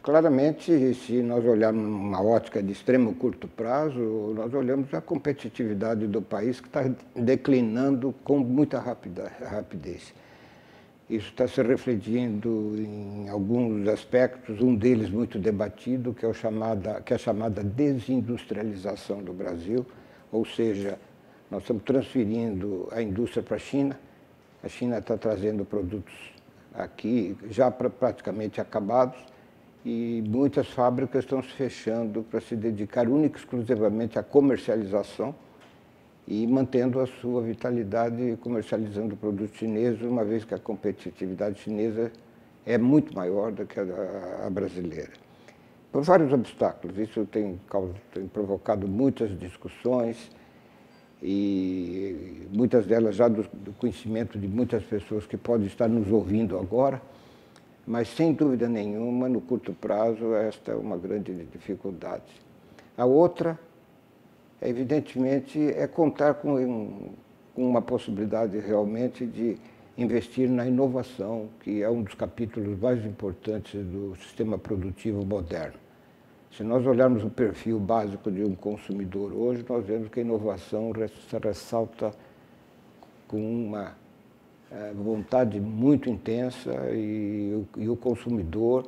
Claramente, se nós olharmos uma ótica de extremo curto prazo, nós olhamos a competitividade do país que está declinando com muita rapidez. Isso está se refletindo em alguns aspectos, um deles muito debatido, que é a chamada desindustrialização do Brasil, ou seja, nós estamos transferindo a indústria para a China está trazendo produtos aqui já praticamente acabados, e muitas fábricas estão se fechando para se dedicar única e exclusivamente à comercialização e mantendo a sua vitalidade comercializando produtos chineses, uma vez que a competitividade chinesa é muito maior do que a brasileira. Por vários obstáculos, isso tem provocado muitas discussões, e muitas delas já do conhecimento de muitas pessoas que podem estar nos ouvindo agora, mas, sem dúvida nenhuma, no curto prazo, esta é uma grande dificuldade. A outra, evidentemente, é contar com uma possibilidade realmente de investir na inovação, que é um dos capítulos mais importantes do sistema produtivo moderno. Se nós olharmos o perfil básico de um consumidor hoje, nós vemos que a inovação ressalta com uma vontade muito intensa e o consumidor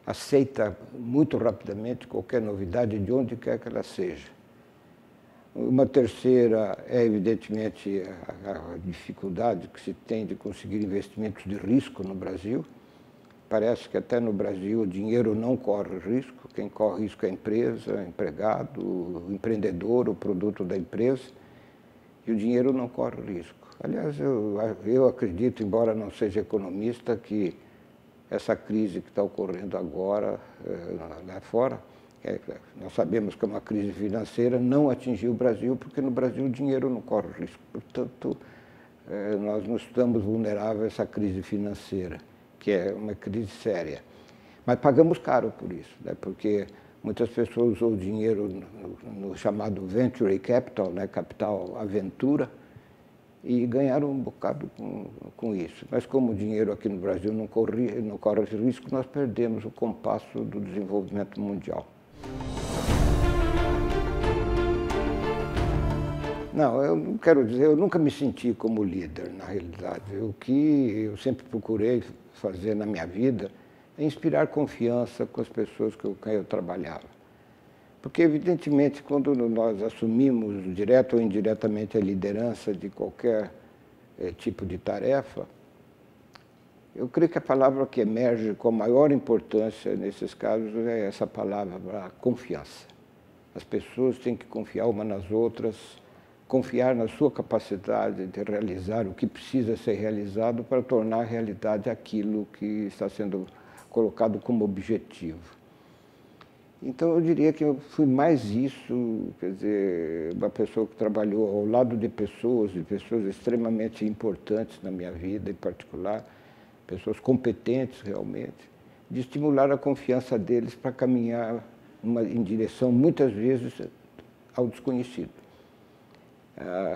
aceita muito rapidamente qualquer novidade, de onde quer que ela seja. Uma terceira é, evidentemente, a dificuldade que se tem de conseguir investimentos de risco no Brasil. Parece que até no Brasil o dinheiro não corre risco, quem corre risco é a empresa, o empregado, o empreendedor, o produto da empresa, e o dinheiro não corre risco. Aliás, eu acredito, embora não seja economista, que essa crise que está ocorrendo agora lá fora, nós sabemos que é uma crise financeira, não atingiu o Brasil, porque no Brasil o dinheiro não corre risco. Portanto, nós não estamos vulneráveis a essa crise financeira, que é uma crise séria. Mas pagamos caro por isso, né? Porque muitas pessoas usam o dinheiro no chamado venture capital, né? Capital aventura, e ganharam um bocado com isso. Mas como o dinheiro aqui no Brasil não corre risco, nós perdemos o compasso do desenvolvimento mundial. Não, eu não quero dizer, eu nunca me senti como líder, na realidade. O que eu sempre procurei fazer na minha vida é inspirar confiança com as pessoas com quem eu trabalhava. Porque, evidentemente, quando nós assumimos, direto ou indiretamente, a liderança de qualquer tipo de tarefa, eu creio que a palavra que emerge com maior importância nesses casos é essa palavra, a confiança. As pessoas têm que confiar umas nas outras, confiar na sua capacidade de realizar o que precisa ser realizado para tornar realidade aquilo que está sendo colocado como objetivo. Então, eu diria que eu fui mais isso, quer dizer, uma pessoa que trabalhou ao lado de pessoas extremamente importantes na minha vida, em particular, pessoas competentes realmente, de estimular a confiança deles para caminhar em direção, muitas vezes, ao desconhecido.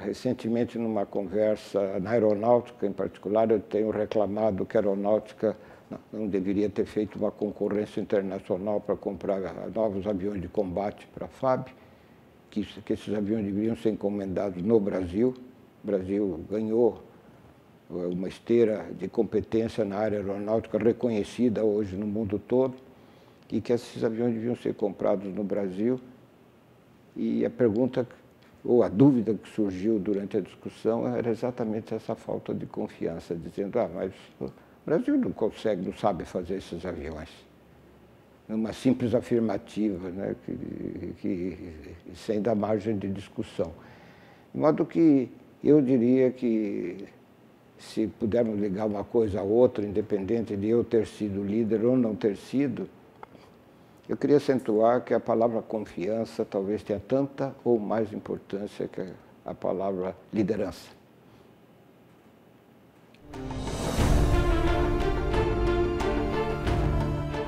Recentemente, numa conversa na aeronáutica, em particular, eu tenho reclamado que a aeronáutica não deveria ter feito uma concorrência internacional para comprar novos aviões de combate para a FAB, que esses aviões deveriam ser encomendados no Brasil. O Brasil ganhou uma esteira de competência na área aeronáutica reconhecida hoje no mundo todo, e que esses aviões deviam ser comprados no Brasil. E a pergunta, ou a dúvida que surgiu durante a discussão era exatamente essa falta de confiança, dizendo, mas o Brasil não sabe fazer esses aviões. Uma simples afirmativa, né, sem dar margem de discussão. De modo que eu diria que, se pudermos ligar uma coisa a outra, independente de eu ter sido líder ou não ter sido, eu queria acentuar que a palavra confiança talvez tenha tanta ou mais importância que a palavra liderança.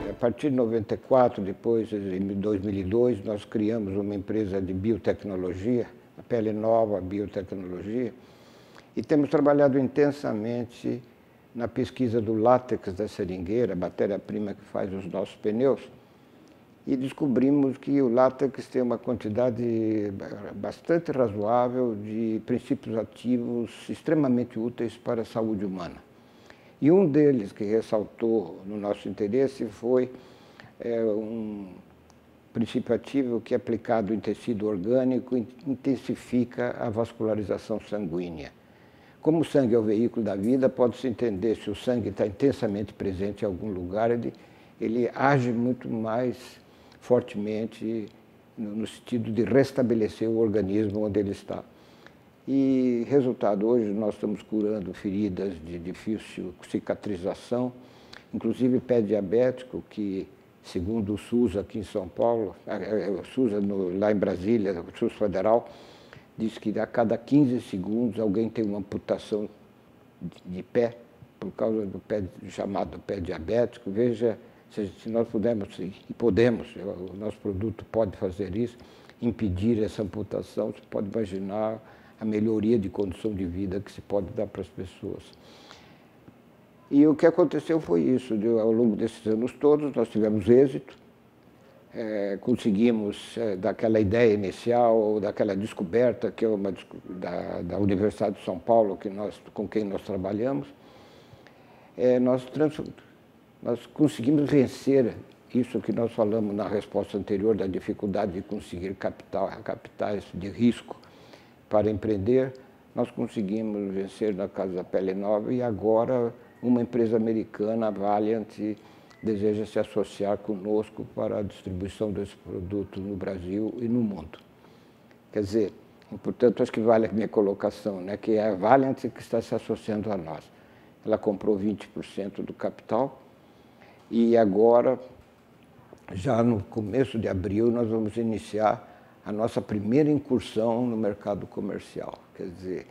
A partir de 94, depois, em 2002, nós criamos uma empresa de biotecnologia, a Pele Nova Biotecnologia, e temos trabalhado intensamente na pesquisa do látex da seringueira, a matéria-prima que faz os nossos pneus, e descobrimos que o látex tem uma quantidade bastante razoável de princípios ativos extremamente úteis para a saúde humana. E um deles que ressaltou no nosso interesse foi um princípio ativo que, aplicado em tecido orgânico, intensifica a vascularização sanguínea. Como o sangue é o veículo da vida, pode-se entender, se o sangue está intensamente presente em algum lugar, ele age muito mais fortemente no sentido de restabelecer o organismo onde ele está. E, resultado, hoje nós estamos curando feridas de difícil cicatrização, inclusive pé diabético, que, segundo o SUS aqui em São Paulo, o SUS lá em Brasília, o SUS federal, diz que a cada 15 segundos alguém tem uma amputação de pé por causa do pé chamado pé diabético. Veja, se nós pudermos, e podemos, o nosso produto pode fazer isso, impedir essa amputação, você pode imaginar a melhoria de condição de vida que se pode dar para as pessoas. E o que aconteceu foi isso, ao longo desses anos todos nós tivemos êxito, conseguimos, daquela ideia inicial, daquela descoberta que é da Universidade de São Paulo, com quem nós trabalhamos, nós conseguimos vencer isso que nós falamos na resposta anterior, da dificuldade de conseguir capitais de risco para empreender. Nós conseguimos vencer na Casa da Pele Nova e agora uma empresa americana, a Valiant, deseja se associar conosco para a distribuição desse produto no Brasil e no mundo. Quer dizer, portanto, acho que vale a minha colocação, né, que é a Valiant que está se associando a nós. Ela comprou 20% do capital e agora, já no começo de abril, nós vamos iniciar a nossa primeira incursão no mercado comercial. Quer dizer,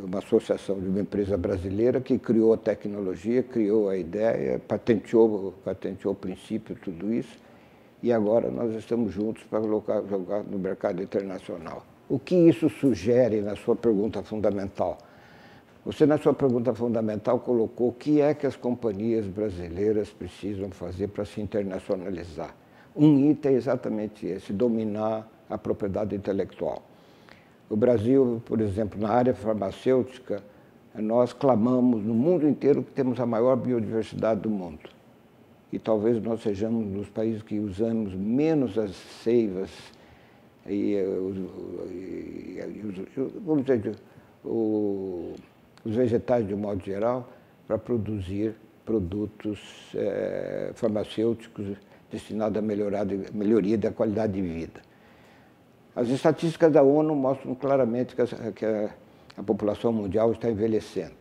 uma associação de uma empresa brasileira que criou a tecnologia, criou a ideia, patenteou o princípio, tudo isso, e agora nós estamos juntos para jogar no mercado internacional. O que isso sugere na sua pergunta fundamental? Você, na sua pergunta fundamental, colocou o que é que as companhias brasileiras precisam fazer para se internacionalizar. Um item é exatamente esse, dominar a propriedade intelectual. O Brasil, por exemplo, na área farmacêutica, nós clamamos no mundo inteiro que temos a maior biodiversidade do mundo. E talvez nós sejamos um dos países que usamos menos as seivas vamos dizer, os vegetais de um modo geral, para produzir produtos farmacêuticos destinados à melhoria da qualidade de vida. As estatísticas da ONU mostram claramente que a população mundial está envelhecendo.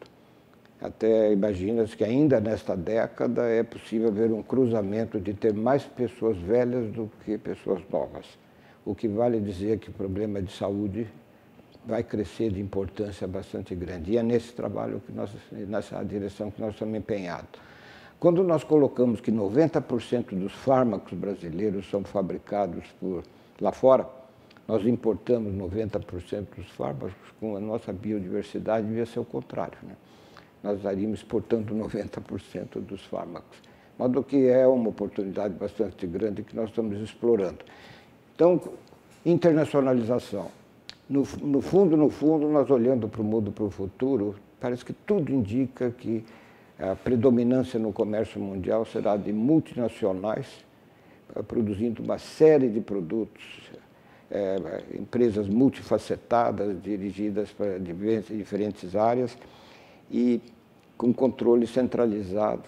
Até imagina-se que ainda nesta década é possível ver um cruzamento de ter mais pessoas velhas do que pessoas novas. O que vale dizer que o problema de saúde vai crescer de importância bastante grande. E é nesse trabalho, nessa direção que nós estamos empenhados. Quando nós colocamos que 90% dos fármacos brasileiros são fabricados lá fora, nós importamos 90% dos fármacos, com a nossa biodiversidade devia ser o contrário, né? Nós estaríamos exportando 90% dos fármacos. Mas do que é uma oportunidade bastante grande que nós estamos explorando. Então, internacionalização. No fundo, nós olhando para o mundo, para o futuro, parece que tudo indica que a predominância no comércio mundial será de multinacionais, produzindo uma série de produtos, empresas multifacetadas, dirigidas para diferentes áreas e com controle centralizado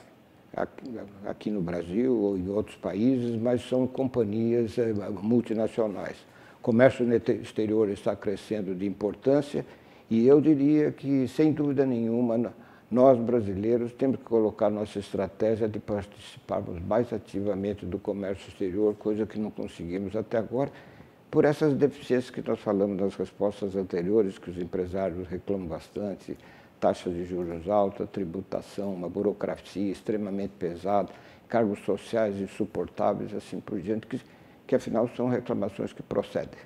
aqui no Brasil ou em outros países, mas são companhias multinacionais. O comércio exterior está crescendo de importância e eu diria que, sem dúvida nenhuma, nós brasileiros temos que colocar nossa estratégia de participarmos mais ativamente do comércio exterior, coisa que não conseguimos até agora, por essas deficiências que nós falamos nas respostas anteriores, que os empresários reclamam bastante, taxas de juros altas, tributação, uma burocracia extremamente pesada, cargos sociais insuportáveis, assim por diante, que afinal são reclamações que procedem.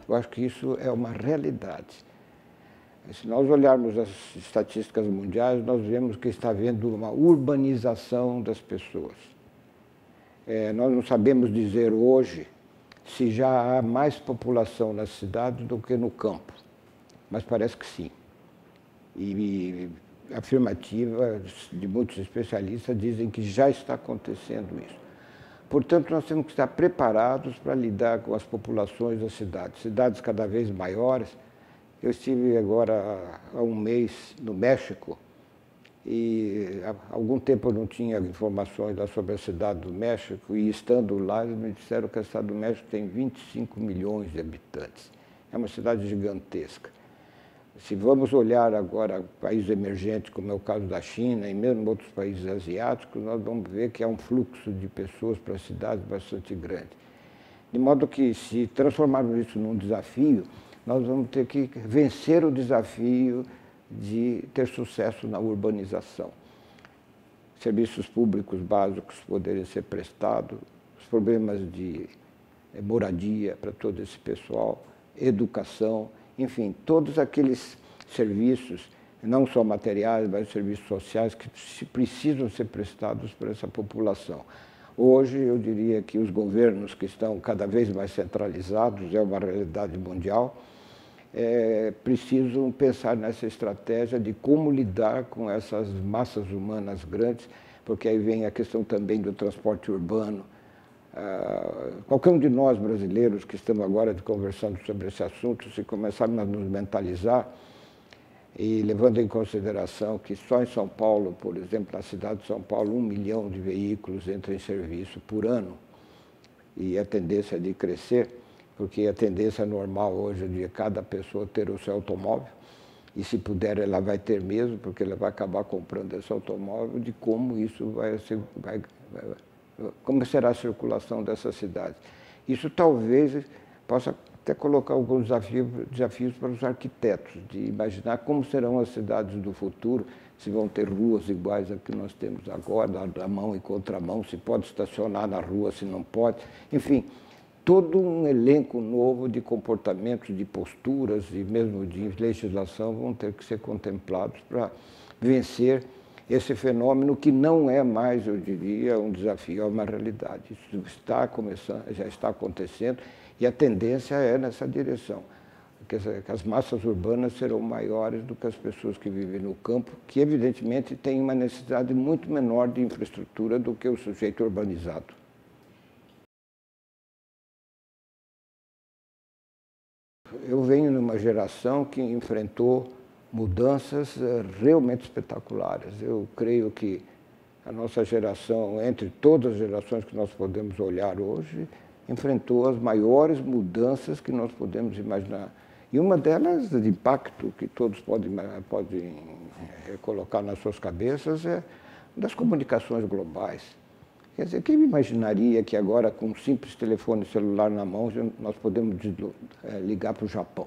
Eu acho que isso é uma realidade. Se nós olharmos as estatísticas mundiais, nós vemos que está havendo uma urbanização das pessoas. Nós não sabemos dizer hoje se já há mais população nas cidades do que no campo, mas parece que sim. E a afirmativa de muitos especialistas dizem que já está acontecendo isso. Portanto, nós temos que estar preparados para lidar com as populações das cidades. Cidades cada vez maiores. Eu estive agora há um mês no México e há algum tempo eu não tinha informações sobre a cidade do México e estando lá eles me disseram que a cidade do México tem 25 milhões de habitantes. É uma cidade gigantesca. Se vamos olhar agora países emergentes, como é o caso da China e mesmo outros países asiáticos, nós vamos ver que há um fluxo de pessoas para as cidades bastante grande. De modo que, se transformarmos isso num desafio, nós vamos ter que vencer o desafio de ter sucesso na urbanização. Serviços públicos básicos poderem ser prestados, os problemas de moradia para todo esse pessoal, educação, enfim, todos aqueles serviços, não só materiais, mas serviços sociais que precisam ser prestados para essa população. Hoje, eu diria que os governos que estão cada vez mais centralizados, é uma realidade mundial, precisam pensar nessa estratégia de como lidar com essas massas humanas grandes, porque aí vem a questão também do transporte urbano. Qualquer um de nós brasileiros que estamos agora conversando sobre esse assunto, se começarmos a nos mentalizar e levando em consideração que só em São Paulo, por exemplo, na cidade de São Paulo, 1 milhão de veículos entram em serviço por ano e a tendência é de crescer, porque a tendência normal hoje é de cada pessoa ter o seu automóvel e se puder ela vai ter mesmo, porque ela vai acabar comprando esse automóvel, de como isso como será a circulação dessa cidade. Isso talvez possa até colocar alguns desafios para os arquitetos, de imaginar como serão as cidades do futuro, se vão ter ruas iguais às que nós temos agora, da mão e contramão, se pode estacionar na rua, se não pode. Enfim, todo um elenco novo de comportamentos, de posturas e mesmo de legislação vão ter que ser contemplados para vencer esse fenômeno que não é mais, eu diria, um desafio, é uma realidade. Isso está começando, já está acontecendo e a tendência é nessa direção, que as massas urbanas serão maiores do que as pessoas que vivem no campo, que evidentemente têm uma necessidade muito menor de infraestrutura do que o sujeito urbanizado. Eu venho numa geração que enfrentou mudanças realmente espetaculares. Eu creio que a nossa geração, entre todas as gerações que nós podemos olhar hoje, enfrentou as maiores mudanças que nós podemos imaginar. E uma delas, de impacto, que todos podem colocar nas suas cabeças, é das comunicações globais. Quer dizer, quem imaginaria que agora, com um simples telefone celular na mão, nós podemos ligar para o Japão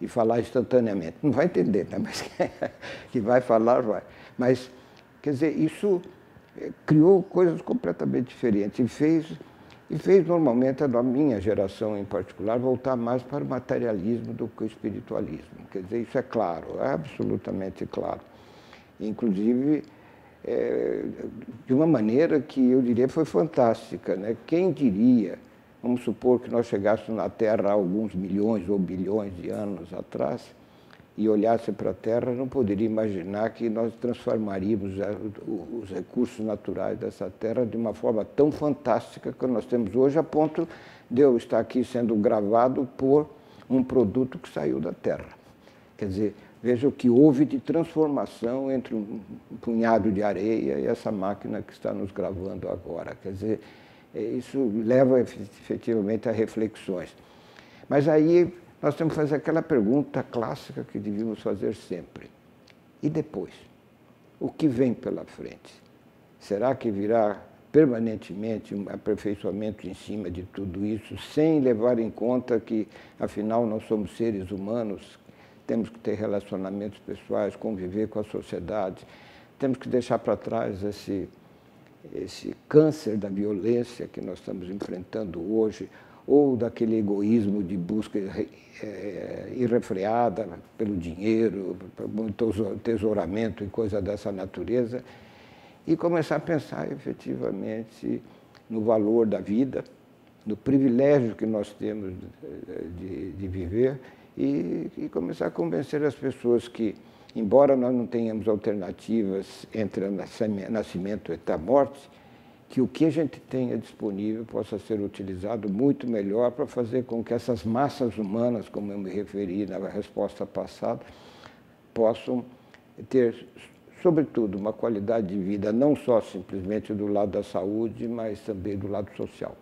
e falar instantaneamente? Não vai entender, né? Mas que vai falar, vai. Mas, quer dizer, isso criou coisas completamente diferentes e fez normalmente, a minha geração em particular, voltar mais para o materialismo do que o espiritualismo. Quer dizer, isso é claro, é absolutamente claro. Inclusive, de uma maneira que eu diria foi fantástica, né? Quem diria, vamos supor que nós chegássemos na Terra há alguns milhões ou bilhões de anos atrás e olhasse para a Terra, não poderia imaginar que nós transformaríamos os recursos naturais dessa Terra de uma forma tão fantástica que nós temos hoje, a ponto de eu estar aqui sendo gravado por um produto que saiu da Terra. Quer dizer, veja o que houve de transformação entre um punhado de areia e essa máquina que está nos gravando agora. Quer dizer, isso leva efetivamente a reflexões. Mas aí nós temos que fazer aquela pergunta clássica que devíamos fazer sempre. E depois? O que vem pela frente? Será que virá permanentemente um aperfeiçoamento em cima de tudo isso, sem levar em conta que, afinal, nós somos seres humanos, temos que ter relacionamentos pessoais, conviver com a sociedade, temos que deixar para trás esse câncer da violência que nós estamos enfrentando hoje, ou daquele egoísmo de busca irrefreada pelo dinheiro, pelo tesouramento e coisa dessa natureza, e começar a pensar efetivamente no valor da vida, no privilégio que nós temos de viver e começar a convencer as pessoas que, embora nós não tenhamos alternativas entre o nascimento e a morte, que o que a gente tenha disponível possa ser utilizado muito melhor para fazer com que essas massas humanas, como eu me referi na resposta passada, possam ter, sobretudo, uma qualidade de vida não só simplesmente do lado da saúde, mas também do lado social.